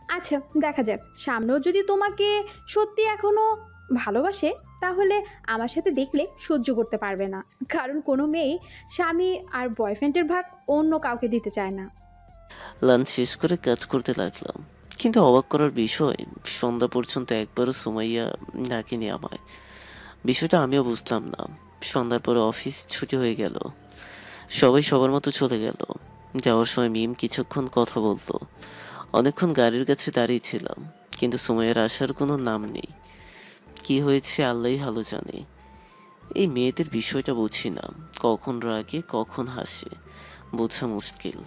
আচ্ছা, দেখা যাক। সামনেও যদি তোমাকে সত্যি এখনো ভালোবাসে, তাহলে আমার সাথে দেখলে সহ্য করতে পারবে না। কারণ কোনো মেয়েই স্বামী আর বয়ফ্রেন্ডের ভাগ অন্য কাউকে দিতে চায় না। লাঞ্চ শেষ করে কাজ করতে লাগলাম। কিন্তু অবাক করার বিষয়, সন্ধ্যা পর্যন্ত একবারও সুমাইয়া ডাকেনি আমায়। বিষয়টা আমিও বুঝলাম না। সন্ধ্যার পরে অফিস ছুটি হয়ে গেল, সবাই সবার মতো চলে গেল। যাওয়ার সময় মিম কিছুক্ষণ কথা বলতো। অনেকক্ষণ গাড়ির কাছে দাঁড়িয়ে ছিলাম, কিন্তু সুমাইয়ার আসার কোনো নাম নেই। কি হয়েছে আল্লাহই ভালো জানে। এই মেয়েদের বিষয়টা বুঝি না, কখন রাগে কখন হাসে, বোঝা মুশকিল।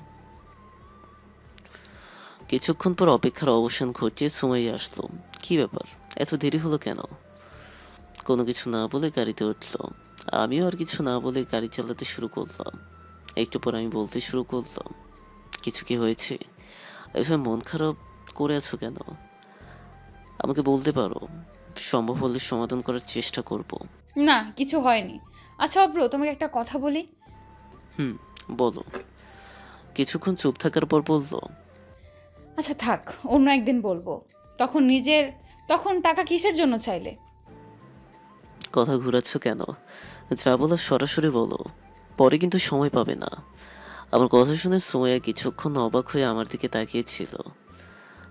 কিছুক্ষণ পর অপেক্ষার অবসান ঘটিয়ে সুমাইয়া আসলো। কি ব্যাপার, এত দেরি হলো কেন? কোনো কিছু না বলে গাড়িতে উঠলো। আমিও আর কিছু না বলে গাড়ি চালাতে শুরু করলাম। একটু পর আমি বলতে শুরু করলাম, কিছু কি হয়েছে? এভাবে মন খারাপ করে আছো কেন? আমাকে বলতে পারো, সম্ভব হলে সমাধান করার চেষ্টা করব। না, কিছু হয়নি। আচ্ছা অব্র, তোমাকে একটা কথা বলি। হুম, বলো। কিছুক্ষণ চুপ থাকার পর বলল, আচ্ছা থাক, অন্য একদিন বলবো। তখন নিজের তখন টাকা কিসের জন্য চাইলে? কথা ঘুরাচ্ছ কেন? যা বলার সরাসরি বলো, পরে কিন্তু সময় পাবে না। আমার কথা শুনে সোয়া কিছুক্ষণ অবাক হয়ে আমার দিকে তাকিয়েছিল।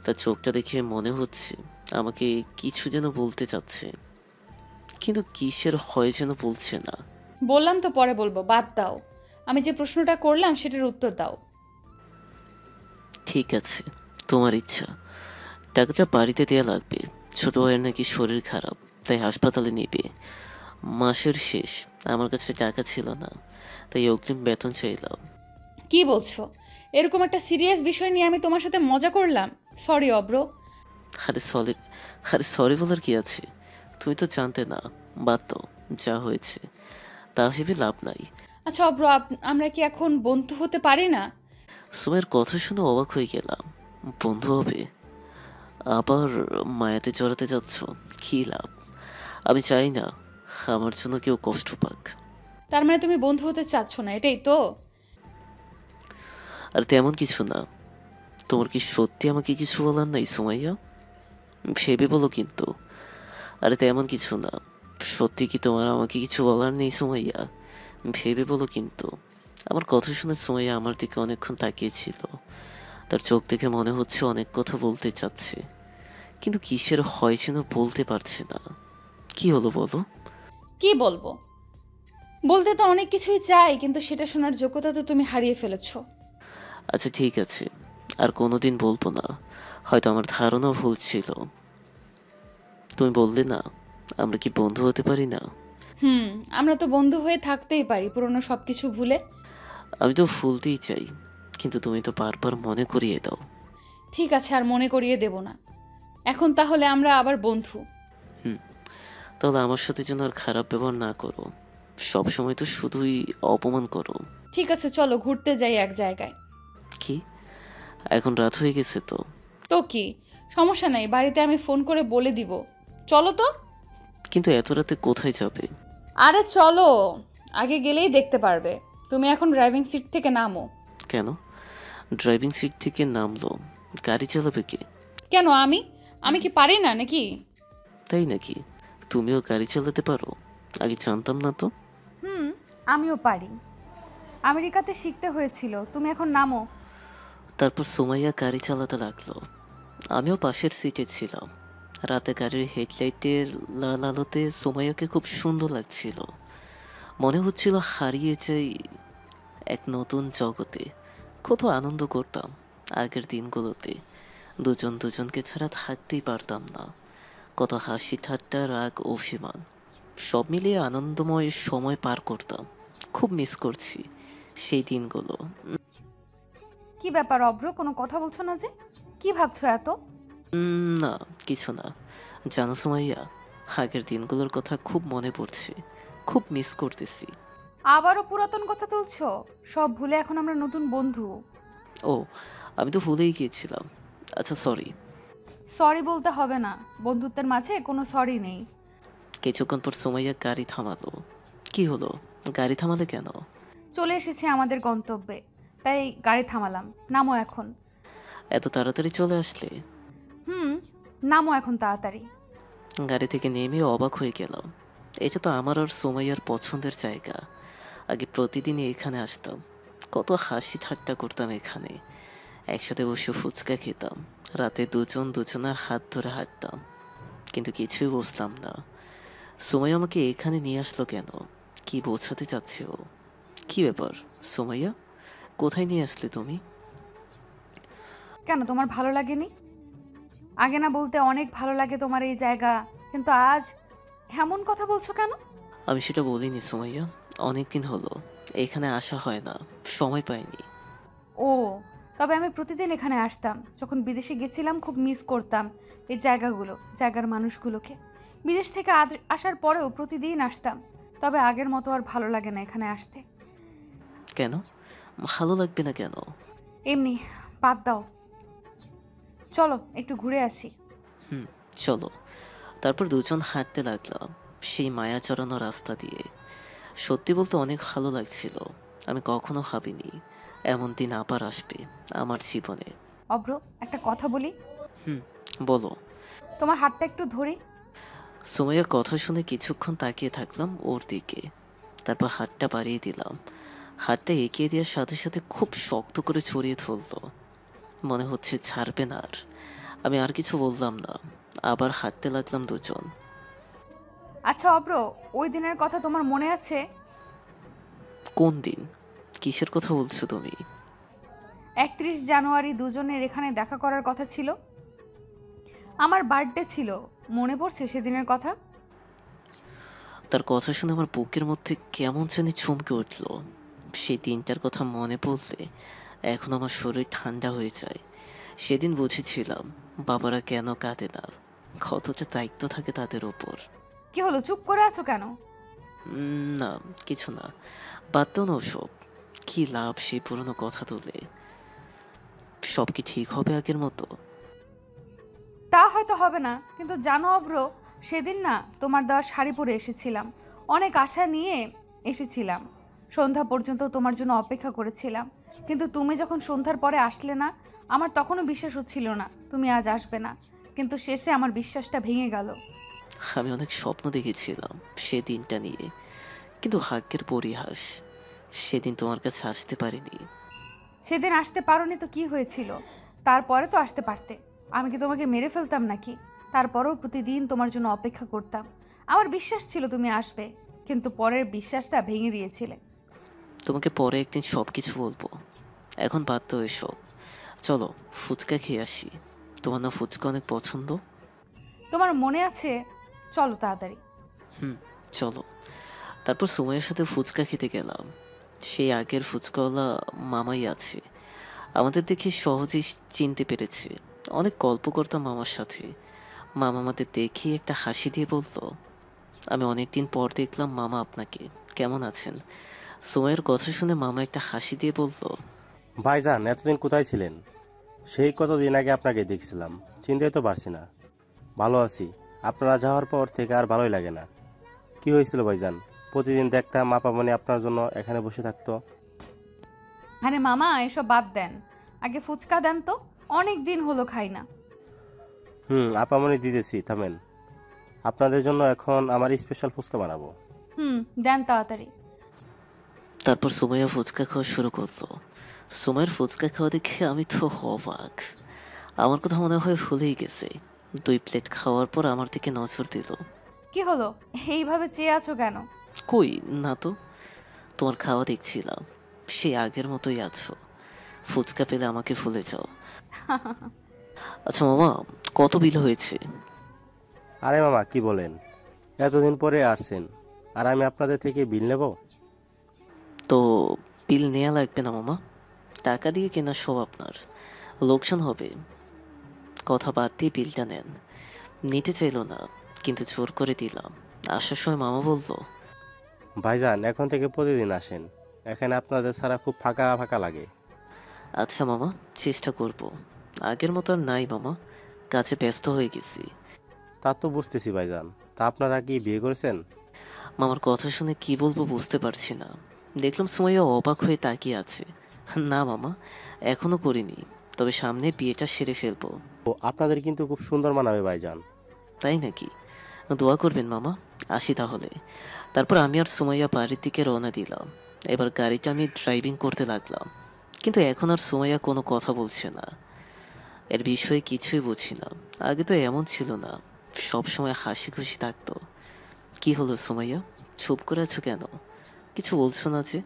তার চোখটা দেখে মনে হচ্ছে আমাকে কিছু যেন বলতে চাচ্ছে, কিন্তু কিসের হয় যেন বলছে না। বললাম তো পরে বলবো, বাদ দাও। আমি যে প্রশ্নটা করলাম সেটার উত্তর দাও। ঠিক আছে, তোমার ইচ্ছা। টাকাটা বাড়িতে দেয়া লাগবে। ছোট ভাইয়ের নাকি শরীর খারাপ, তাই হাসপাতালে নিবে। মাসের শেষ, আমার কাছে টাকা ছিল না, তাই অগ্রিম বেতন চাইলাম। কি বলছো? এরকম একটা সিরিয়াস বিষয় নিয়ে আমি তোমার সাথে মজা করলাম। সরি অব্র। আরে সরি, আরে সরি বলার কি আছে? তুমি তো জানতে না। বাদ দাও, যা হয়েছে তা ভেবে লাভ নাই। আচ্ছা অব্র, আমরা কি এখন বন্ধু হতে পারি না? সুমের কথা শুনে অবাক হয়ে গেলাম। বন্ধু হবে? আবার মায়াতে জড়াতে যাচ্ছ? কি লাভ? আমি চাই না আমার জন্য কেউ কষ্ট পাক। তার মানে তুমি বন্ধু হতে চাচ্ছ না, এটাই তো? আর তেমন কিছু না। তোমার কি সত্যি আমাকে কিছু বলার নাই সুমাইয়া? ভেবে বলো কিন্তু। আরে তেমন কিছু না। সত্যি কি তোমার আমাকে কিছু বলার নেই সুমাইয়া? ভেবে বলো কিন্তু। আমার কথা শুনে সুমাইয়া আমার দিকে অনেকক্ষণ তাকিয়েছিল। তার চোখ দেখে মনে হচ্ছে অনেক কথা বলতে চাচ্ছে, কিন্তু কিসের হয় যেন বলতে পারছে না। কি হলো বলো? কি বলবো? বলতে তো অনেক কিছুই চাই, কিন্তু সেটা শোনার যোগ্যতা তো তুমি হারিয়ে ফেলেছো। আচ্ছা ঠিক আছে, আর কোনোদিন বলবো না। হয়তো আমার ধারণা ভুল ছিল। তুমি বললে না, আমরা কি বন্ধু হতে পারি না? হুম, আমরা তো বন্ধু হয়ে থাকতেই পারি পুরনো সবকিছু ভুলে। আমি তো ভুলতেই চাই, কিন্তু তুমি তো বারবার মনে করিয়ে দাও। ঠিক আছে, আর মনে করিয়ে দেব না। এখন তাহলে আমরা আবার বন্ধু। হুম, তাহলে আমার সাথে যেন আর খারাপ ব্যবহার না করো। সব সময় তো শুধুই অপমান করো। ঠিক আছে, চলো ঘুরতে যাই এক জায়গায়। কি, এখন রাত হয়ে গেছে তো? তো কি, সমস্যা নাই, বাড়িতে আমি ফোন করে বলে দিব। চলো তো। কিন্তু এত রাতে কোথায় যাবে? আরে চলো, আগে গেলেই দেখতে পারবে। তুমি এখন ড্রাইভিং সিট থেকে নামো। কেন? ড্রাইভিং সিট থেকে নামলো, গাড়ি চালাবে কে? কেন আমি? আমি কি পারি না নাকি? তাই নাকি? তুমিও গাড়ি চালাতে পারো? আগে জানতাম না তো। হুম, আমিও পারি। আমেরিকাতে শিখতে হয়েছিল। তুমি এখন নামো। তারপর সুমাইয়া গাড়ি চালাতে লাগলো। আমিও পাশের সিটে ছিলাম। রাতে গাড়ির হেডলাইটের লাল আলোতে সুমাইয়াকে খুব সুন্দর লাগছিল। মনে হচ্ছিল হারিয়ে যাই এক নতুন জগতে। কত আনন্দ করতাম আগের দিনগুলোতে। দুজন দুজনকে ছাড়া থাকতেই পারতাম না। কত হাসি ঠাট্টা, রাগ, অভিমান, সব মিলিয়ে আনন্দময় সময় পার করতাম। খুব মিস করছি সেই দিনগুলো। কি ব্যাপার অভ্র, কোনো কথা বলছো না যে? কি ভাবছো এত? না, কিছু না। জানো সুমাইয়া, আগের দিনগুলোর কথা খুব মনে পড়ছে। খুব মিস করতেছি। আবারও পুরাতন কথা তুলছো? সব ভুলে এখন আমরা নতুন বন্ধু। ও, আমি তো ভুলেই গিয়েছিলাম। আচ্ছা সরি। সরি বলতে হবে না, বন্ধুত্বের মাঝে কোনো সরি নেই। কিছুক্ষণ পর সুমাইয়া গাড়ি থামালো। কি হলো, গাড়ি থামালে কেন? চলে এসেছি আমাদের গন্তব্যে, তাই গাড়ি থামালাম। নামো এখন। এত তাড়াতাড়ি চলে আসলে? নামো এখন তাড়াতাড়ি। গাড়ি থেকে নেমে অবাক হয়ে গেলাম। এটা তো আমার আর সুমাইয়ার পছন্দের জায়গা। আগে প্রতিদিনই এখানে আসতাম, কত হাসি ঠাট্টা করতাম এখানে, একসাথে বসে ফুচকা খেতাম, রাতে দুজন দুজনের হাত ধরে হাঁটতাম। কিন্তু কিছুই বুঝলাম না, সুমাইয়া আমাকে এখানে নিয়ে আসলো কেন? কি বোঝাতে চাচ্ছে ও? কি ব্যাপার সুমাইয়া, কোথায় নিয়ে আসলে তুমি? কেন, তোমার ভালো লাগেনি? আগে না বলতে অনেক ভালো লাগে তোমার এই জায়গা, কিন্তু আজ এমন কথা বলছো কেন? আমি সেটা বলিনি সুমাইয়া, অনেকদিন হলো এখানে আসা হয় না, সময় পাইনি। ও, তবে আমি প্রতিদিন এখানে আসতাম। যখন বিদেশে গেছিলাম খুব মিস করতাম এই জায়গাগুলো, জায়গার মানুষগুলোকে। বিদেশ থেকে আসার পরেও প্রতিদিন আসতাম, তবে আগের মতো আর ভালো লাগে না এখানে আসতে। কেন ভালো লাগবে না কেন? এমনি, বাদ দাও, চলো একটু ঘুরে আসি। চলো। তারপর দুজন হাঁটতে লাগলাম সেই মায়া চড়ানো রাস্তা দিয়ে। সত্যি বলতে অনেক ভালো লাগছিল। আমি কখনো ভাবিনি এমন দিন আবার আসবে আমার জীবনে। অভ্র, একটা কথা বলি। বলো। তোমার হাতটা একটু ধরি। সুমাইয়ার কথা শুনে কিছুক্ষণ তাকিয়ে থাকলাম ওর দিকে, তারপর হাতটা বাড়িয়ে দিলাম। হাতটা এগিয়ে দেওয়ার সাথে সাথে খুব শক্ত করে ছড়িয়ে ধরলো, মনে হচ্ছে ছাড়বে না আর। আমি আর কিছু বললাম না, আবার হাঁটতে লাগলাম দুজন। আচ্ছা অভ্র, ওই দিনের কথা তোমার মনে আছে? কোন দিন? কিসের কথা বলছো তুমি? 31 জানুয়ারি দুজনের এখানে দেখা করার কথা ছিল। আমার বার্থডে ছিল, মনে পড়ছে সেদিনের কথা? তার কথা শুনে আমার বুকের মধ্যে কেমন জানি চমকে উঠল। সেই দিনটার কথা মনে পড়লে এখন আমার শরীর ঠান্ডা হয়ে যায়। সেদিন বুঝেছিলাম বাবারা কেন কাঁদে না, কতটা দায়িত্ব থাকে তাদের ওপর। কি হলো, চুপ করে আছো কেন? না, কিছু না, বাদ দাও না ওসব। কি লাভ সেই পুরনো কথা তুলে? সব কি ঠিক হবে আগের মতো? তা হয়তো হবে না, কিন্তু জানো অভ্র, সেদিন না তোমার দেওয়া শাড়ি পরে এসেছিলাম, অনেক আশা নিয়ে এসেছিলাম। সন্ধ্যা পর্যন্ত তোমার জন্য অপেক্ষা করেছিলাম, কিন্তু তুমি যখন সন্ধ্যার পরে আসলে না, আমার তখনও বিশ্বাস হচ্ছিল না তুমি আজ আসবে না। কিন্তু শেষে আমার বিশ্বাসটা ভেঙে গেল। আমি অনেক স্বপ্ন দেখেছিলাম সে দিনটা নিয়ে, কিন্তু ভাগ্যের পরিহাস, সেদিন তোমার কাছে আসতে পারিনি। সেদিন আসতে পারোনি তো কি হয়েছিল? তারপরে তো আসতে পারতে। আমি কি তোমাকে মেরে ফেলতাম নাকি? তারপরেও প্রতিদিন তোমার জন্য অপেক্ষা করতাম। আমার বিশ্বাস ছিল তুমি আসবে, কিন্তু পরের বিশ্বাসটা ভেঙে দিয়েছিলে। তোমাকে পরে একদিন সব কিছু বলবো, এখন বাদ দাও এসব। চলো ফুচকা খেয়ে আসি, তোমার না ফুচকা অনেক পছন্দ। তোমার মনে আছে? চলো তাড়াতাড়ি। চলো। তারপর সময়ের সাথে ফুচকা খেতে গেলাম। সেই আগের ফুচকাওয়ালা মামাই আছে, আমাদের দেখে সহজেই চিনতে পেরেছে। অনেক গল্প করতাম মামার সাথে। মামা আমাদের দেখে একটা হাসি দিয়ে বলতো, আমি অনেকদিন পর দেখলাম মামা আপনাকে, কেমন আছেন? সময়ের কথা শুনে মামা একটা হাসি দিয়ে বলল, ভাইজান, এতদিন কোথায় ছিলেন? সেই কতদিন আগে আপনাকে দেখছিলাম, চিনতেই তো পারছি না। ভালো আছি। আপনারা যাওয়ার পর থেকে আর ভালোই লাগে না। কি হয়েছিল ভাইজান? প্রতিদিন দেখতাম আপামনি আপনার জন্য এখানে বসে থাকতো। আরে মামা, এসব বাদ দেন, আগে ফুচকা দেন তো, অনেক দিন হলো খাই না। আপামনি দিতেছি, থামেন। আপনাদের জন্য এখন আমার স্পেশাল ফুচকা বানাবো। দেন তাড়াতাড়ি। তারপর সুমাইয়া ফুচকা খাওয়া শুরু করলো। সুমাইয়ের ফুচকা খাওয়া দেখে আমি তো অবাক, আমার কথা মনে হয় ভুলেই গেছে। 2 প্লেট খাওয়ার পর আমার দিকে নজর দিল। কি হলো, এইভাবে চেয়ে আছো কেন? কই না তো, তোমার খাওয়া দেখছিলাম, সেই আগের মতোই আছো। ফুচকা পেলে আমাকে ভুলে যাও। আচ্ছা মামা, কত বিল হয়েছে? আরে মামা, কি বলেন? এতদিন পরে আসছেন আর আমি আপনাদের থেকে বিল নেব? তো বিল নেওয়া লাগবে না মামা, টাকা দিয়ে কেনা সব আপনার, লোকসান হবে। কথা বাদ দিয়ে বিলটা নেন। নিতে চাইলো না, কিন্তু জোর করে দিলাম। আসার সময় মামা বলল, ভাইজান, এখন থেকে প্রতিদিন আসেন, এখানে আপনাদের ছাড়া খুব ফাঁকা ফাঁকা লাগে। আচ্ছা মামা, চেষ্টা করব। আগের মতো আর নাই মামা, কাজে ব্যস্ত হয়ে গেছি। তা তো বুঝতেছি ভাইজান। তা আপনারা কি বিয়ে করেছেন? মামার কথা শুনে কি বলবো বুঝতে পারছি না। দেখলাম সুমাইয়া অবাক হয়ে তাকিয়ে আছে। না মামা, এখনো করিনি, তবে সামনে বিয়েটা সেরে ফেলবো। ও আপনাদের কিন্তু খুব সুন্দর মানাবে ভাইজান। তাই নাকি? দোয়া করবেন মামা। আসি তাহলে। তারপর আমি আর সুমাইয়া বাড়ির দিকে রওনা দিলাম। এবার গাড়িটা আমি ড্রাইভিং করতে লাগলাম, কিন্তু এখন আর সুমাইয়া কোনো কথা বলছে না। এর বিষয়ে কিছুই বুঝি না। আগে তো এমন ছিল না, সব সময় হাসি খুশি থাকতো। কি হলো সুমাইয়া, চুপ করে আছো কেন? কিছু বলছো না যে?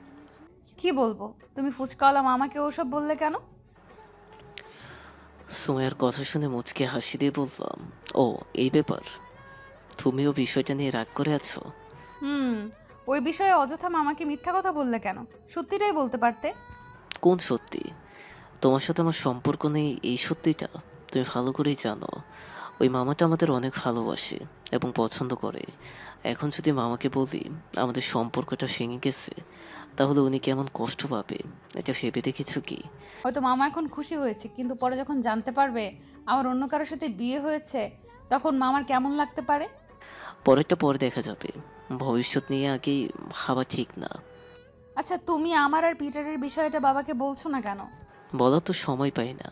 কি বলবো? তুমি ফুচকাওয়ালা মামাকে ওসব বললে কেন? সুমাইয়ার কথা শুনে মুচকে হাসি দিয়ে বললাম, ও এই ব্যাপার, তুমিও বিষয়টা নিয়ে রাগ করে আছো? হুম, ওই বিষয়ে অযথা মামাকে মিথ্যা কথা বললে কেন? সত্যিটাই বলতে পারতে। কোন সত্যি? তোমার সাথে আমার সম্পর্ক নেই এই সত্যিটা তুমি ভালো করেই জানো। ওই মামাটা আমাদের অনেক ভালোবাসে এবং পছন্দ করে। এখন যদি মামাকে বলি আমাদের সম্পর্কটা ভেঙে গেছে, তাহলে উনি কেমন কষ্ট পাবে, এটা ভেবে দেখেছো কি? হয়তো মামা এখন খুশি হয়েছে, কিন্তু পরে যখন জানতে পারবে আমার অন্য কারোর সাথে বিয়ে হয়েছে, তখন মামার কেমন লাগতে পারে? পরেরটা পরে দেখা যাবে, ভবিষ্যৎ নিয়ে আগেই ভাবা ঠিক না। আচ্ছা, তুমি আমার আর পিটারের বিষয়টা বাবাকে বলছো না কেন? বলার তো সময় পাই না।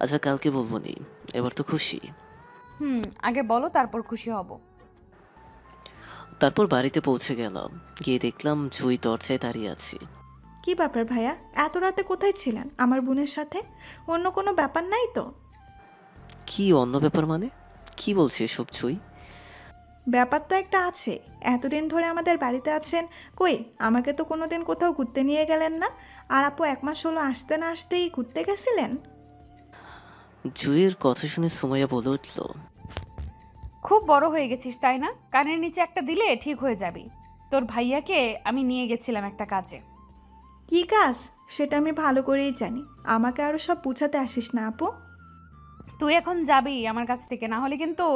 আচ্ছা কালকে বলবো নি, এবার তো খুশি। আগে বলো, তারপর খুশি হব। তারপর বাড়িতে পৌঁছে গেলাম, গিয়ে দেখলাম জুই দরজায় দাঁড়িয়ে আছে। কি ব্যাপার ভাইয়া, এত রাতে কোথায় ছিলেন আমার বোনের সাথে? অন্য কোনো ব্যাপার নাই তো? কি অন্য ব্যাপার মানে? কি বলছে এসব জুই? ব্যাপার তো একটা আছে। এতদিন ধরে আমাদের বাড়িতে আছেন, কই আমাকে তো কোনোদিন কোথাও ঘুরতে নিয়ে গেলেন না। আর আপু 1 মাস হলো আসতে না আসতেই ঘুরতে গেছিলেন। জুইয়ের কথা শুনে সুমাইয়া বলে উঠল, খুব বড় হয়ে গেছিস তাই না? কানের নিচে একটা দিলে ঠিক হয়ে যাবি। তোর ভাইয়াকে আমি নিয়ে গেছিলাম একটা কাজে। কি কাজ সেটা আমি ভালো করেই জানি। আমাকে আরও সব বুঝাতে আসিস না আপু। তুই এখন যাবি আমার কাছ থেকে, না হলে কিন্তু